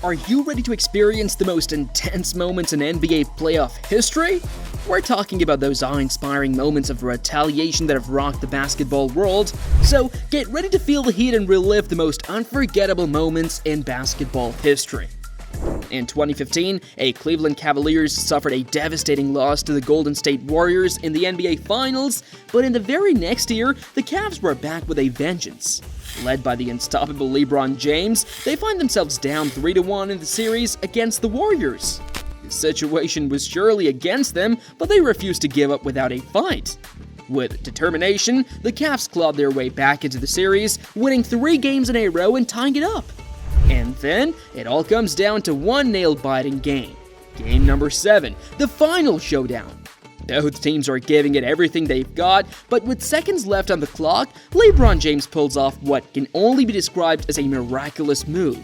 Are you ready to experience the most intense moments in NBA playoff history? We're talking about those awe-inspiring moments of retaliation that have rocked the basketball world, so get ready to feel the heat and relive the most unforgettable moments in basketball history. In 2015, a Cleveland Cavaliers suffered a devastating loss to the Golden State Warriors in the NBA Finals, but in the very next year, the Cavs were back with a vengeance. Led by the unstoppable LeBron James, they find themselves down 3-1 in the series against the Warriors. The situation was surely against them, but they refused to give up without a fight. With determination, the Cavs clawed their way back into the series, winning 3 games in a row and tying it up. And then, it all comes down to one nail-biting game. Game number 7, the final showdown. Both teams are giving it everything they've got, but with seconds left on the clock, LeBron James pulls off what can only be described as a miraculous move.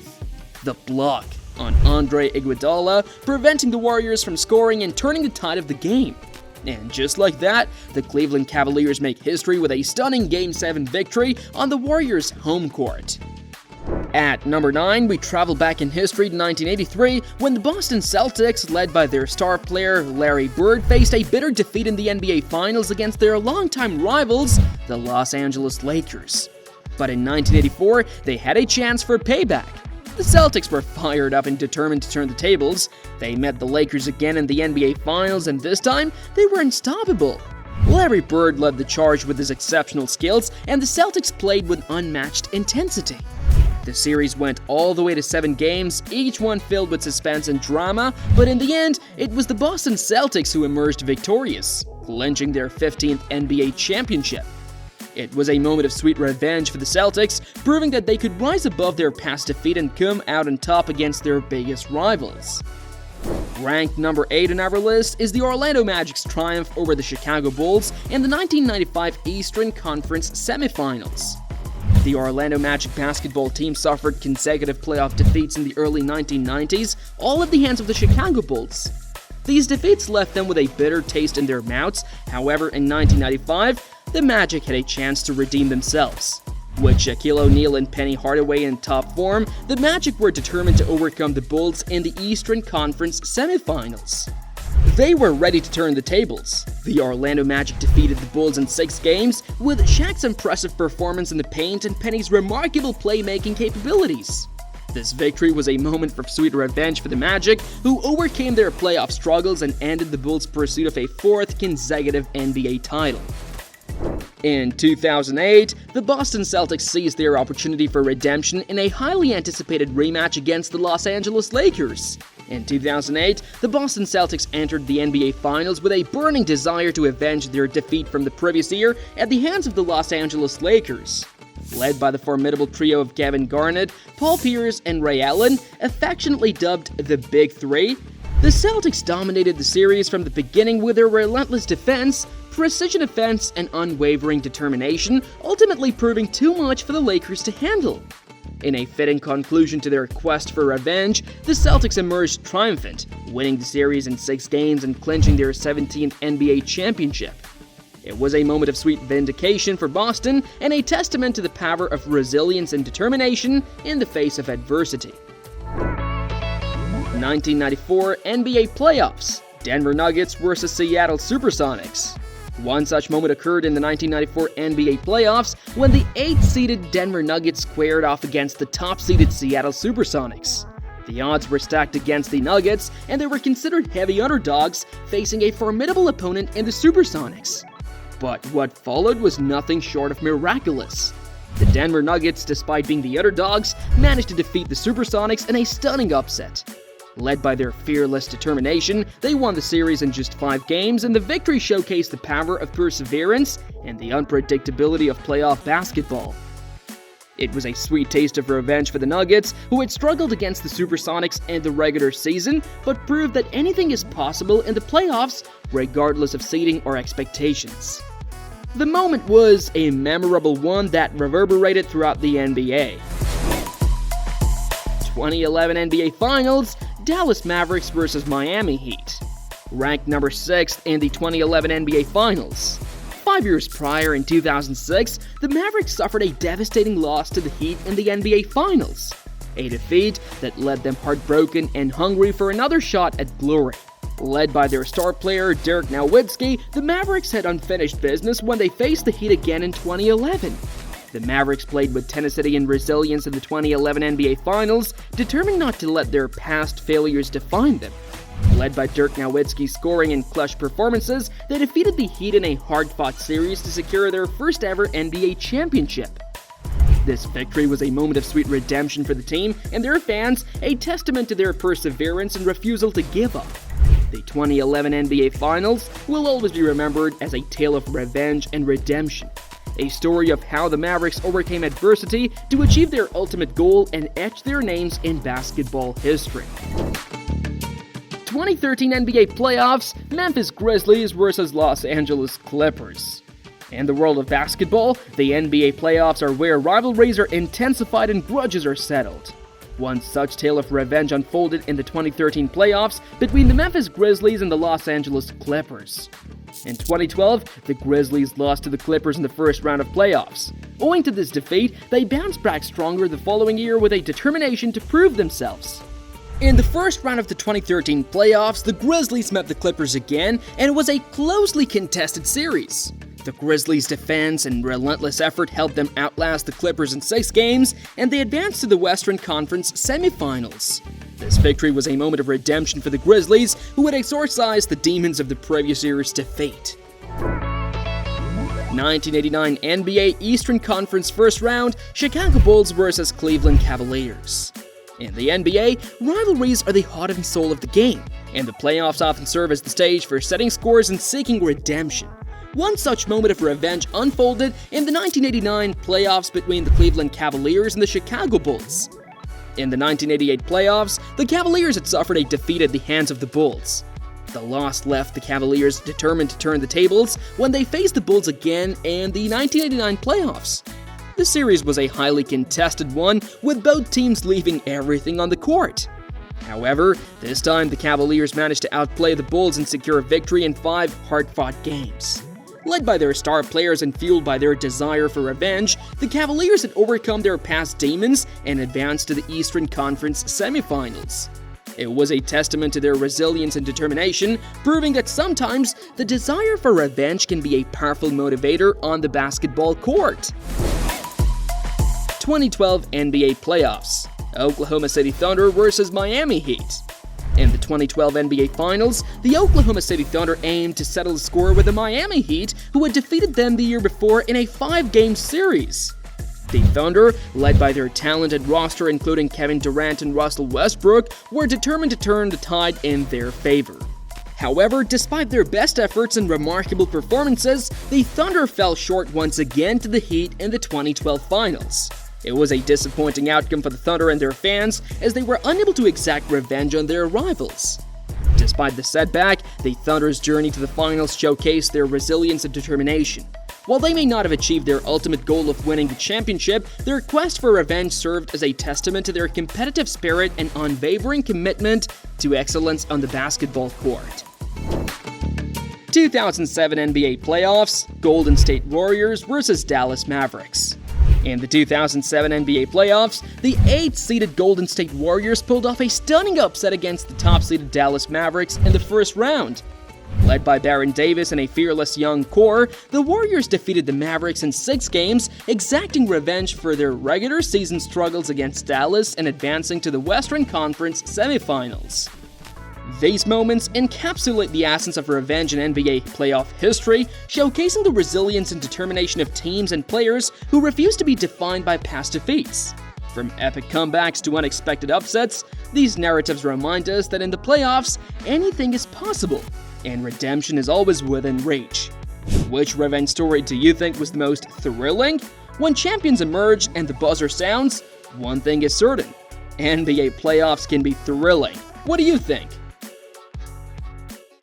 The block on Andre Iguodala, preventing the Warriors from scoring and turning the tide of the game. And just like that, the Cleveland Cavaliers make history with a stunning Game 7 victory on the Warriors' home court. At number 9, we travel back in history to 1983 when the Boston Celtics, led by their star player Larry Bird, faced a bitter defeat in the NBA Finals against their longtime rivals, the Los Angeles Lakers. But in 1984, they had a chance for payback. The Celtics were fired up and determined to turn the tables. They met the Lakers again in the NBA Finals, and this time, they were unstoppable. Larry Bird led the charge with his exceptional skills, and the Celtics played with unmatched intensity. The series went all the way to 7 games, each one filled with suspense and drama, but in the end, it was the Boston Celtics who emerged victorious, clinching their 15th NBA championship. It was a moment of sweet revenge for the Celtics, proving that they could rise above their past defeat and come out on top against their biggest rivals. Ranked number 8 on our list is the Orlando Magic's triumph over the Chicago Bulls in the 1995 Eastern Conference semifinals. The Orlando Magic basketball team suffered consecutive playoff defeats in the early 1990s, all at the hands of the Chicago Bulls. These defeats left them with a bitter taste in their mouths. However, in 1995, the Magic had a chance to redeem themselves. With Shaquille O'Neal and Penny Hardaway in top form, the Magic were determined to overcome the Bulls in the Eastern Conference semifinals. They were ready to turn the tables. The Orlando Magic defeated the Bulls in 6 games, with Shaq's impressive performance in the paint and Penny's remarkable playmaking capabilities. This victory was a moment of sweet revenge for the Magic, who overcame their playoff struggles and ended the Bulls' pursuit of a 4th consecutive NBA title. In 2008, the Boston Celtics seized their opportunity for redemption in a highly anticipated rematch against the Los Angeles Lakers. In 2008, the Boston Celtics entered the NBA Finals with a burning desire to avenge their defeat from the previous year at the hands of the Los Angeles Lakers. Led by the formidable trio of Kevin Garnett, Paul Pierce, and Ray Allen, affectionately dubbed the Big Three, the Celtics dominated the series from the beginning with their relentless defense, precision offense, and unwavering determination, ultimately proving too much for the Lakers to handle. In a fitting conclusion to their quest for revenge, the Celtics emerged triumphant, winning the series in 6 games and clinching their 17th NBA championship. It was a moment of sweet vindication for Boston and a testament to the power of resilience and determination in the face of adversity. 1994 NBA Playoffs: Denver Nuggets vs. Seattle SuperSonics. One such moment occurred in the 1994 NBA playoffs when the 8th-seeded Denver Nuggets squared off against the top-seeded Seattle SuperSonics. The odds were stacked against the Nuggets, and they were considered heavy underdogs, facing a formidable opponent in the SuperSonics. But what followed was nothing short of miraculous. The Denver Nuggets, despite being the underdogs, managed to defeat the SuperSonics in a stunning upset. Led by their fearless determination, they won the series in just 5 games, and the victory showcased the power of perseverance and the unpredictability of playoff basketball. It was a sweet taste of revenge for the Nuggets, who had struggled against the SuperSonics in the regular season, but proved that anything is possible in the playoffs, regardless of seeding or expectations. The moment was a memorable one that reverberated throughout the NBA. 2011 NBA Finals: Dallas Mavericks vs. Miami Heat. Ranked number 6th in the 2011 NBA Finals. 5 years prior, in 2006, the Mavericks suffered a devastating loss to the Heat in the NBA Finals. a defeat that led them heartbroken and hungry for another shot at glory. Led by their star player Dirk Nowitzki, the Mavericks had unfinished business when they faced the Heat again in 2011. The Mavericks played with tenacity and resilience in the 2011 NBA Finals, determined not to let their past failures define them. Led by Dirk Nowitzki's scoring and clutch performances, they defeated the Heat in a hard-fought series to secure their first-ever NBA championship. This victory was a moment of sweet redemption for the team and their fans, a testament to their perseverance and refusal to give up. The 2011 NBA Finals will always be remembered as a tale of revenge and redemption, a story of how the Mavericks overcame adversity to achieve their ultimate goal and etch their names in basketball history. 2013 NBA Playoffs, Memphis Grizzlies vs. Los Angeles Clippers. In the world of basketball, the NBA playoffs are where rivalries are intensified and grudges are settled. One such tale of revenge unfolded in the 2013 playoffs between the Memphis Grizzlies and the Los Angeles Clippers. In 2012, the Grizzlies lost to the Clippers in the first round of playoffs. Owing to this defeat, they bounced back stronger the following year with a determination to prove themselves. In the first round of the 2013 playoffs, the Grizzlies met the Clippers again, and it was a closely contested series. The Grizzlies' defense and relentless effort helped them outlast the Clippers in 6 games, and they advanced to the Western Conference semifinals. This victory was a moment of redemption for the Grizzlies, who had exorcised the demons of the previous year's defeat. 1989 NBA Eastern Conference First Round, Chicago Bulls vs. Cleveland Cavaliers. In the NBA, rivalries are the heart and soul of the game, and the playoffs often serve as the stage for setting scores and seeking redemption. One such moment of revenge unfolded in the 1989 playoffs between the Cleveland Cavaliers and the Chicago Bulls. In the 1988 playoffs, the Cavaliers had suffered a defeat at the hands of the Bulls. The loss left the Cavaliers determined to turn the tables when they faced the Bulls again in the 1989 playoffs. The series was a highly contested one, with both teams leaving everything on the court. However, this time the Cavaliers managed to outplay the Bulls and secure a victory in 5 hard-fought games. Led by their star players and fueled by their desire for revenge, the Cavaliers had overcome their past demons and advanced to the Eastern Conference semifinals. It was a testament to their resilience and determination, proving that sometimes the desire for revenge can be a powerful motivator on the basketball court. 2012 NBA Playoffs, Oklahoma City Thunder vs. Miami Heat. In the 2012 NBA Finals, the Oklahoma City Thunder aimed to settle the score with the Miami Heat, who had defeated them the year before in a 5-game series. The Thunder, led by their talented roster including Kevin Durant and Russell Westbrook, were determined to turn the tide in their favor. However, despite their best efforts and remarkable performances, the Thunder fell short once again to the Heat in the 2012 Finals. It was a disappointing outcome for the Thunder and their fans, as they were unable to exact revenge on their rivals. Despite the setback, the Thunder's journey to the finals showcased their resilience and determination. While they may not have achieved their ultimate goal of winning the championship, their quest for revenge served as a testament to their competitive spirit and unwavering commitment to excellence on the basketball court. 2007 NBA Playoffs, Golden State Warriors vs. Dallas Mavericks. In the 2007 NBA Playoffs, the 8th-seeded Golden State Warriors pulled off a stunning upset against the top-seeded Dallas Mavericks in the first round. Led by Baron Davis and a fearless young core, the Warriors defeated the Mavericks in 6 games, exacting revenge for their regular season struggles against Dallas and advancing to the Western Conference semifinals. These moments encapsulate the essence of revenge in NBA playoff history, showcasing the resilience and determination of teams and players who refuse to be defined by past defeats. From epic comebacks to unexpected upsets, these narratives remind us that in the playoffs, anything is possible, and redemption is always within reach. Which revenge story do you think was the most thrilling? When champions emerge and the buzzer sounds, one thing is certain: NBA playoffs can be thrilling. What do you think?